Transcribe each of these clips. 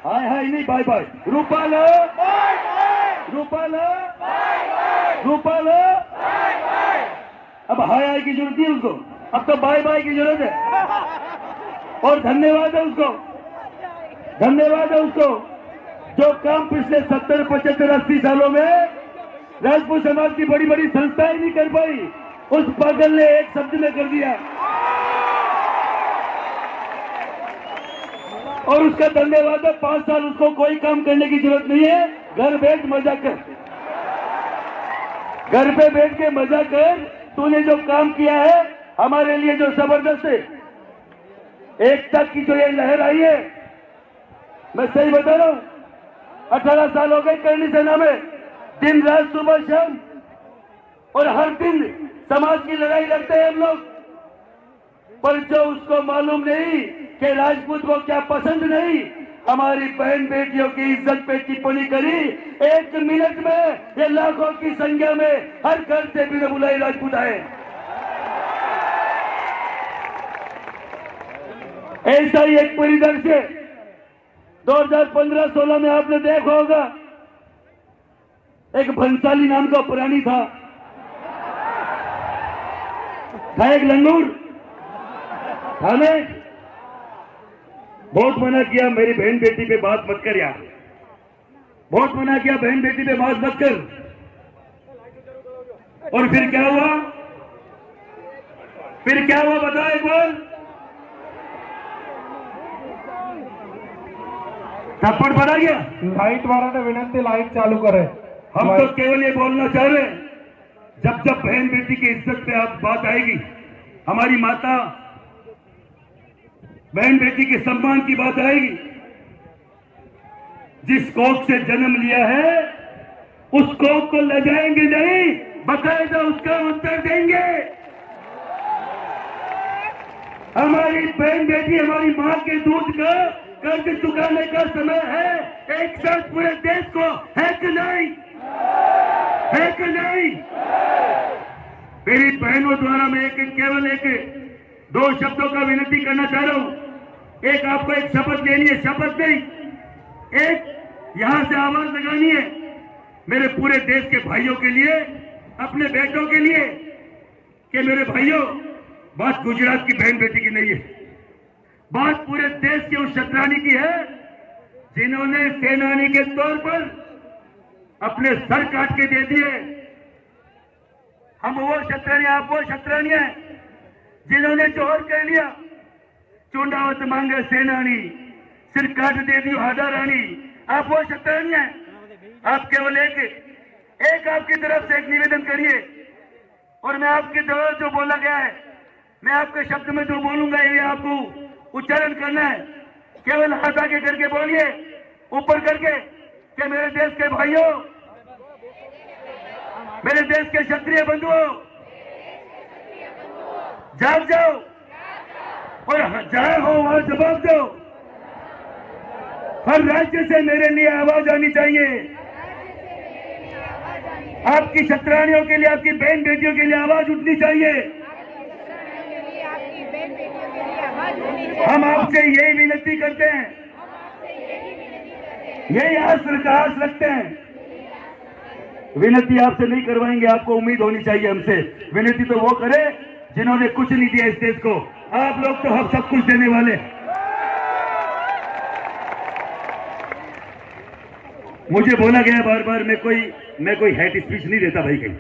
हाय हाय नहीं bye bye. Rupala Rupala Rupala. अब हाय हाय की जरूरत नहीं उसको, अब तो बाय बाय की जरूरत है. और धन्यवाद है उसको, धन्यवाद है उसको जो काम पिछले 70, 75, 80 सालों में राजपूत समाज की बड़ी बड़ी संस्थाएं नहीं कर पाई, उस पागल ने एक शब्द में कर दिया. और उसका धन्यवाद है. 5 साल उसको कोई काम करने की जरूरत नहीं है. घर बैठ मजा कर, घर पे बैठ के मजा कर. तूने जो काम किया है हमारे लिए, जो जबरदस्त है, एकता की जो ये लहर आई है, मैं सही बता रहा हूं. 18 साल हो गए करनी सेना में, दिन रात सुबह शाम, और हर दिन समाज की लड़ाई लड़ते हैं हम लोग. पर जो उसको मालूम नहीं कि राजपूत को क्या पसंद नहीं, हमारी बहन बेटियों की इज्जत पे टिप्पणी करी. 1 मिनट में ये लाखों की संख्या में हर घर से बिना बुलाए राजपूत आए. ऐसा ही एक परिदृश्य 2015-16 में आपने देखा होगा. एक भंसाली नाम का प्राणी था एक लंगूर था. मैं बहुत मना किया, मेरी बहन बेटी पे बात मत कर यार, बहुत मना किया, बहन बेटी पे बात मत कर. और फिर क्या हुआ, फिर क्या हुआ बताओ एक बार. थप्पड़ पड़ा गया. लाइट वाला ने विनंती लाइट चालू करे. हम तो केवल ये बोलना चाह रहे हैं, जब जब बहन बेटी की इज्जत पे आप बात आएगी, हमारी माता बहन बेटी के सम्मान की बात आएगी, जिस कोख से जन्म लिया है उस कोख को ले जाएंगे नहीं, बकायदा उसका उत्तर देंगे. हमारी बहन बेटी, हमारी मां के दूध का कर्ज चुकाने का समय है. एक साथ पूरे देश को, है कि नहीं, है कि नहीं. मेरी बहनों द्वारा मैं केवल एक 2 शब्दों का विनती करना चाह रहा हूं. एक, आपको एक शपथ लेनी है, शपथ नहीं, एक यहां से आवाज लगानी है मेरे पूरे देश के भाइयों के लिए, अपने बेटों के लिए, कि मेरे भाइयों, बात गुजरात की बहन बेटी की नहीं है, बात पूरे देश के उस क्षत्रानी की है जिन्होंने सेनानी के तौर पर अपने सर काट के दे दिए. हम वो क्षत्रानी, आप वो क्षत्रानी है जिन्होंने जोहर कर लिया. चुंडावत मांगे सेनानी, सिर काट दे दी हादा रानी. आप वो क्षत्रानी है. आप केवल एक आपकी तरफ से एक निवेदन करिए, और मैं आपकी तरफ जो बोला गया है, मैं आपके शब्द में जो बोलूंगा ये आपको उच्चारण करना है. केवल हाथ आगे करके बोलिए, ऊपर करके, कि मेरे देश के भाइयों, मेरे देश के क्षत्रिय बंधुओं, जाग जाओ और जहां हो वहां जवाब दो. हर राज्य से मेरे लिए आवाज आनी चाहिए. आपकी क्षत्रानियों के लिए, आपकी बहन बेटियों के लिए आवाज उठनी चाहिए. हम आपसे यही विनती करते हैं, यही आस रखते हैं. विनती आपसे नहीं करवाएंगे, आपको उम्मीद होनी चाहिए हमसे. विनती तो वो करे जिन्होंने कुछ नहीं दिया इस देश को. आप लोग तो हम सब कुछ देने वाले. मुझे बोला गया बार बार, मैं कोई हेट स्पीच नहीं देता भाई. कहीं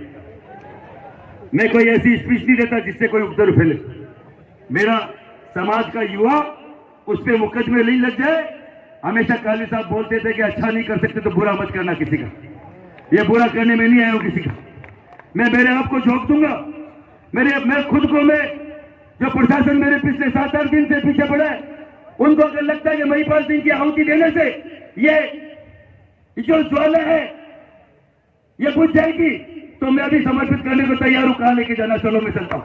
मैं कोई ऐसी स्पीच नहीं देता जिससे कोई उपद्रव फैले. मेरा समाज का युवा उस पर मुकदमे नहीं लग जाए. हमेशा काली साहब बोलते थे कि अच्छा नहीं कर सकते तो बुरा मत करना किसी का. ये बुरा करने में नहीं आया हूं किसी का. मैं मेरे आप को झोंक दूंगा. मैं खुद को, मैं जो प्रशासन मेरे पिछले 7-8 दिन से पीछे पड़ा है, उनको अगर लगता है कि महिपाल सिंह की आहुति देने से ये जो ज्वाला है ये बुझ जाएगी, तो मैं अभी समर्पित करने को तैयार हूं. कहां लेके जाना, चलो मैं चलता हूं.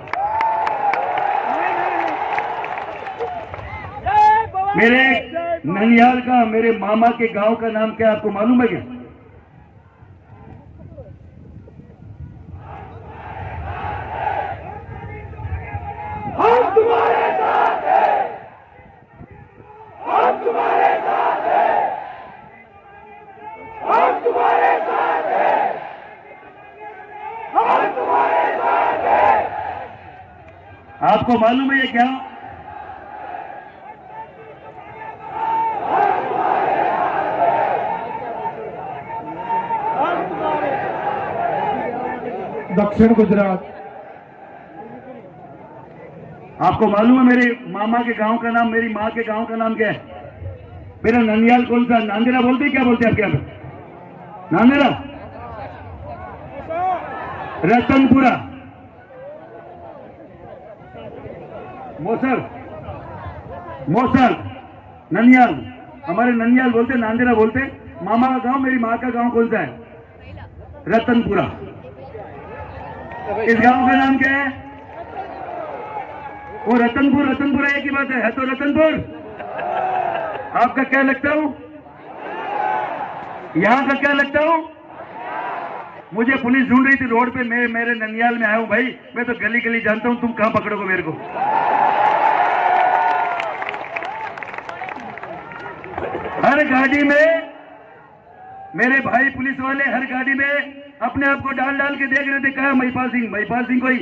मेरे ननियाल का, मेरे मामा के गांव का नाम क्या आपको मालूम है क्या? हम तुम्हारे साथ हैं, हम तुम्हारे साथ हैं. आपको मालूम है ये क्या? दक्षिण गुजरात। आपको मालूम है मेरे मामा के गांव का नाम, मेरी माँ के गांव का नाम क्या है? मेरा ननियाल कौन सा? नांदेरा बोलते क्या बोलते हैं आपके यहाँ पे? नांदेरा, रतनपुरा, मोसर, मोसर, ननियाल। हमारे ननियाल बोलते, नांदेरा बोलते। मामा का गांव, मेरी माँ का गांव कौन सा है? रतनपुरा। इस गांव का नाम क्या है? वो रतनपुर। रतनपुरा एक ही बात है तो रतनपुर। आपका क्या लगता हूं? यहां का क्या लगता हूं? मुझे पुलिस ढूंढ रही थी रोड पे, मैं मेरे ननियाल में आया हूं भाई। मैं तो गली गली जानता हूं, तुम कहां पकड़ोगे मेरे को? हर गाड़ी में मेरे भाई पुलिस वाले, हर गाड़ी में अपने आप को डाल डाल के देख रहे थे। कहा महिपाल सिंह? महिपाल सिंह कोई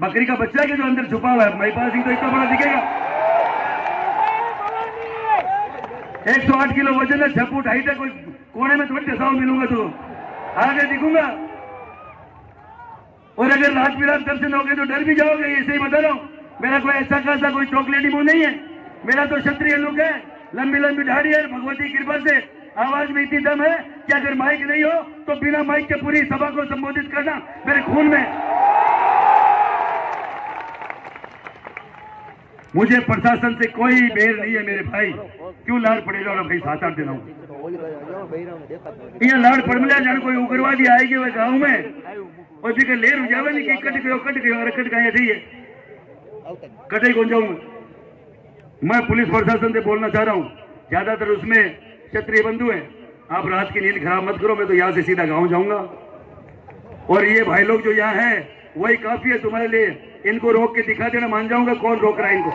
बकरी का बच्चा के जो अंदर छुपा हुआ है? महिपाल सिंह तो इतना बड़ा दिखेगा। 108 किलो वजन है, 6 फुट हाइट है। कोई कोने में थोड़ी दसाओ मिलूंगा तो आगे दिखूंगा। और अगर रात बिरात दर्शन हो गए तो डर भी जाओगे, ऐसे ही बता रहा हूं। मेरा कोई ऐसा खासा कोई चॉकलेटी मुंह नहीं है। मेरा तो क्षत्रिय लुक है, लंबी लंबी दाढ़ी है। भगवती की कृपा से आवाज में इतनी दम है कि अगर माइक नहीं हो तो बिना माइक के पूरी सभा को संबोधित करना मेरे खून में। मुझे प्रशासन से कोई बेर नहीं है मेरे भाई। क्यों लाड़ पड़ेगा? और भाई 7-8 दिन यहाँ लाड़ पड़ मिला जान कोई उग्रवादी आएगी वह गाँव में और भी लेर हो जावे नहीं कि कट गयो और कट गए थी कटे कौन जाऊं। मैं पुलिस प्रशासन से बोलना चाह रहा हूँ, ज्यादातर उसमें क्षत्रिय बंधु है। आप रात की नींद खराब मत करो, मैं तो यहाँ से सीधा गाँव जाऊंगा। और ये भाई लोग जो यहाँ है वही काफी है तुम्हारे लिए। इनको रोक के दिखा देना, मान जाऊंगा कौन रोक रहा है इनको।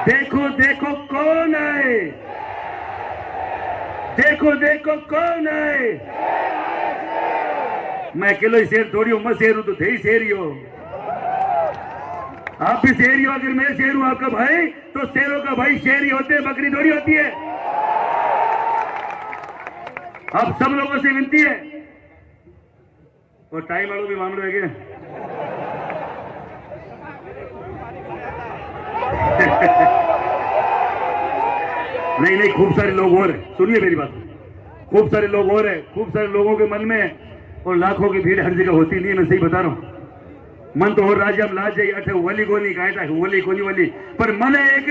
देखो देखो कौन आए, देखो देखो कौन आए। मैं अकेलो ही शेर थोड़ी हूं, मैं शेर हूं तो थे ही शेर ही हो। आप भी शेर ही हो। अगर मैं शेर हूं आपका भाई तो शेरों का भाई शेर ही होते हैं, बकरी थोड़ी होती है। आप सब लोगों से विनती है। और टाइम वालों भी मामले है क्या? नहीं नहीं, खूब सारे लोग और हैं, सुनिए मेरी बात। खूब सारे लोग और हैं, खूब सारे लोगों के मन में और लाखों की भीड़ हर जगह होती नहीं है। मैं सही बता रहा हूं। मन तो और राज्य लाज जाइए अठे वली गोनी कहता है, वली कोनी वली। पर मन है एक,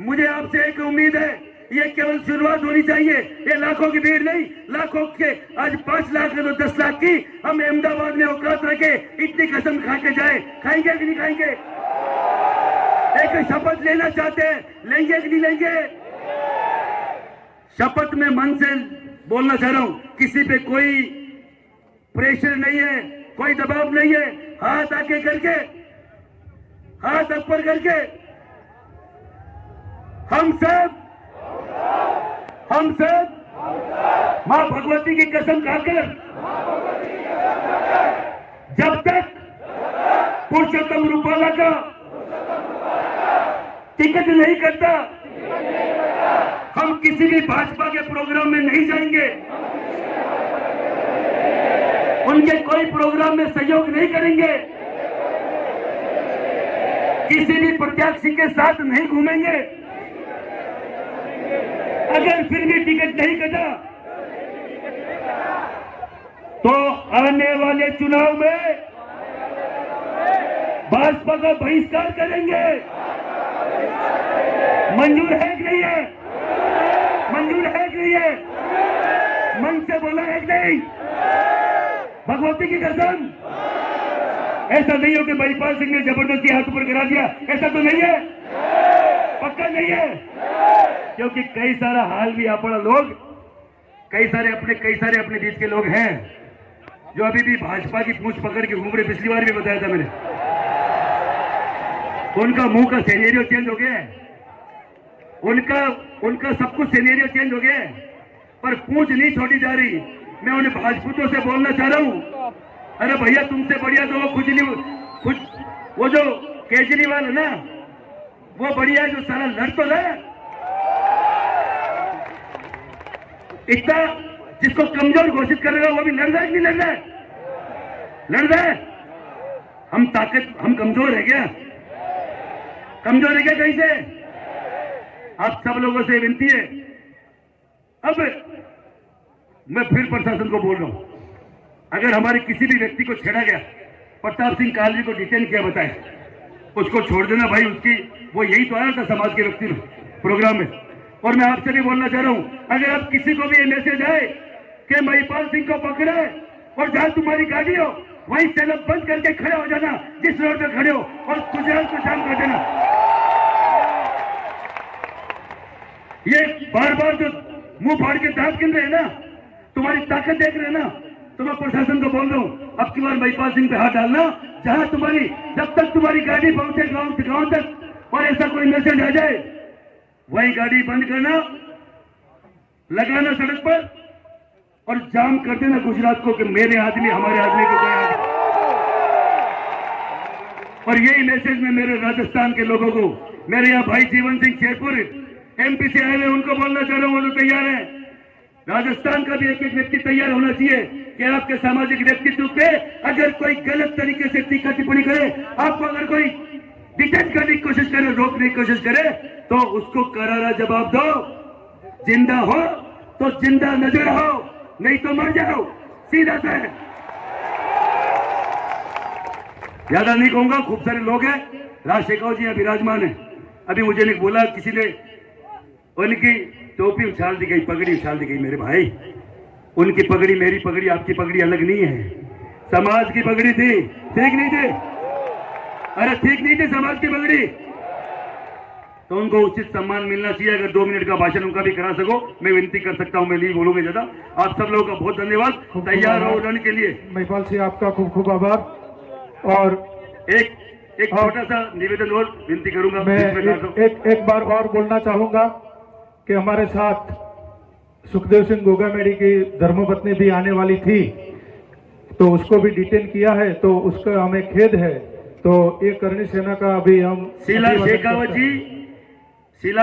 मुझे आपसे एक उम्मीद है, ये केवल शुरुआत होनी चाहिए। ये लाखों की भीड़ नहीं, लाखों के आज 5 लाख है तो 10 लाख की हम अहमदाबाद में औकात रखे इतनी कसम खा के जाए। खाएंगे कि नहीं खाएंगे? एक शपथ लेना चाहते हैं, लेंगे कि नहीं लेंगे? शपथ में मन से बोलना चाह रहा हूं, किसी पे कोई प्रेशर नहीं है, कोई दबाव नहीं है। हाथ आगे करके, हाथ ऊपर करके हम सब मां भगवती की कसम खाकर जब तक पुरुषोत्तम रूपाला का टिकट नहीं करता हम किसी भी भाजपा के प्रोग्राम में नहीं जाएंगे, उनके कोई प्रोग्राम में सहयोग नहीं करेंगे, किसी भी प्रत्याशी के साथ नहीं घूमेंगे। अगर फिर भी टिकट नहीं कटा तो आने वाले चुनाव में भाजपा का बहिष्कार करेंगे। मंजूर है कि नहीं है? मंजूर है कि नहीं है? मन से बोला है कि नहीं? भगवती की कसम। ऐसा नहीं हो कि महिपाल सिंह ने जबरदस्ती हाथ ऊपर करा दिया, ऐसा तो नहीं है, पक्का नहीं है। क्योंकि कई सारा हाल भी अपना लोग, कई सारे अपने बीच के लोग हैं जो अभी भी भाजपा की पूंछ पकड़ के घूम रहे। पिछली बार भी बताया था मैंने, उनका मुंह का सिनेरियो चेंज हो गया है, उनका सब कुछ सिनेरियो चेंज हो गया है, पर पूंछ नहीं छोड़ी जा रही। मैं उन्हें भाजपुतों से बोलना चाह रहा हूं, अरे भैया तुमसे बढ़िया तो वो कुछ वो जो केजरीवाल है ना, वो बढ़िया है जो सारा लड़ तो रहा है। इतना जिसको कमजोर घोषित करेगा वो भी लड़ रहा है कि नहीं लड़ रहा है? लड़ रहा है। हम कमजोर है क्या? कमजोर है क्या कहीं से? आप सब लोगों से विनती है, अब मैं फिर प्रशासन को बोल रहा हूं, अगर हमारे किसी भी व्यक्ति को छेड़ा गया, प्रताप सिंह कालवी को डिटेन किया बताए, उसको छोड़ देना भाई। उसकी वो यही तो आया था समाज के व्यक्ति में प्रोग्राम में। और मैं आपसे भी बोलना चाह रहा हूं, अगर आप किसी को भी ये मैसेज आए कि महिपाल सिंह को पकड़े और जहां तुम्हारी गाड़ी हो वहीं सेलअप बंद करके खड़े हो जाना, जिस रोड पे खड़े हो, और गुजरात को जाम कर देना। ये बार बार जो मुंह फाड़ के दांत गिन रहे हैं ना, तुम्हारी ताकत देख रहे हैं ना, तो मैं प्रशासन को बोल रहा हूं, अब की बार महिपाल सिंह पे हाथ डालना, जहां जब तक तुम्हारी गाड़ी पहुंचे गांव तक और ऐसा कोई मैसेज आ जाए, वही गाड़ी बंद करना, लगाना सड़क पर और जाम कर देना गुजरात को कि मेरे आदमी हमारे आदमी को कोई आदमी। और यही मैसेज में मेरे राजस्थान के लोगों को, मेरे यहाँ भाई जीवन सिंह शेरपुर एमपी से आए हुए, उनको बोलना चाह रहा हूं, वो तो तैयार है। राजस्थान का भी एक एक व्यक्ति तैयार होना चाहिए कि आपके सामाजिक व्यक्तित्व पे अगर कोई गलत तरीके से टीका टिप्पणी करे, आपको अगर कोई डिटेक्ट करने की कोशिश करे, रोकने की कोशिश करे, तो उसको करारा जवाब दो। जिंदा हो तो जिंदा नजर हो, नहीं तो मर जाओ, सीधा सा है। ज्यादा नहीं कहूंगा, खूब सारे लोग हैं, राज शेखावत जी यहाँ विराजमान है। अभी मुझे नहीं बोला किसी ने, उनकी टोपी उछाल दी गई, पगड़ी उछाल दी गई। मेरे भाई, उनकी पगड़ी मेरी पगड़ी आपकी पगड़ी अलग नहीं है, समाज की पगड़ी थी, ठीक नहीं थी? अरे ठीक नहीं थी समाज की पगड़ी, तो उनको उचित सम्मान मिलना चाहिए। अगर 2 मिनट का भाषण उनका भी करा सको, मैं विनती कर सकता हूं, मैं नहीं बोलूंगा ज्यादा। आप सब लोगों का बहुत धन्यवाद, तैयार हो रण के लिए। महिपाल सिंह आपका खूब खूब आभार। और एक छोटा सा निवेदन और विनती करूंगा, मैं एक बार और बोलना चाहूंगा कि हमारे साथ सुखदेव सिंह गोगामेडी की धर्मपत्नी भी आने वाली थी, तो उसको भी डिटेन किया है, तो उसका हमें खेद है। तो ये करणी सेना का अभी हम शीला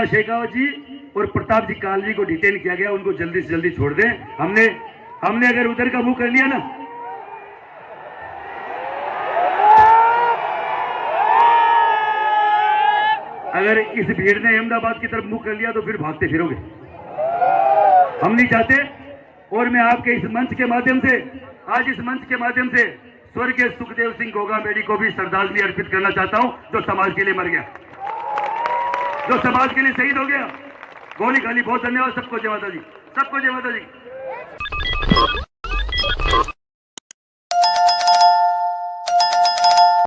शेखावत जी और प्रताप जी कालवी को डिटेन किया गया, उनको जल्दी से जल्दी छोड़ दें। हमने अगर उधर का मुंह कर लिया ना, अगर इस भीड़ ने अहमदाबाद की तरफ मुंह कर लिया तो फिर भागते फिरोगे, हम नहीं चाहते। और मैं आपके इस मंच के माध्यम से, आज इस मंच के माध्यम से स्वर्गीय सुखदेव सिंह गोगामेडी को भी श्रद्धांजलि अर्पित करना चाहता हूं, जो समाज के लिए मर गया, जो समाज के लिए शहीद हो गया। गोली खाली, बहुत धन्यवाद सबको, जय माता जी, सबको जय माता जी।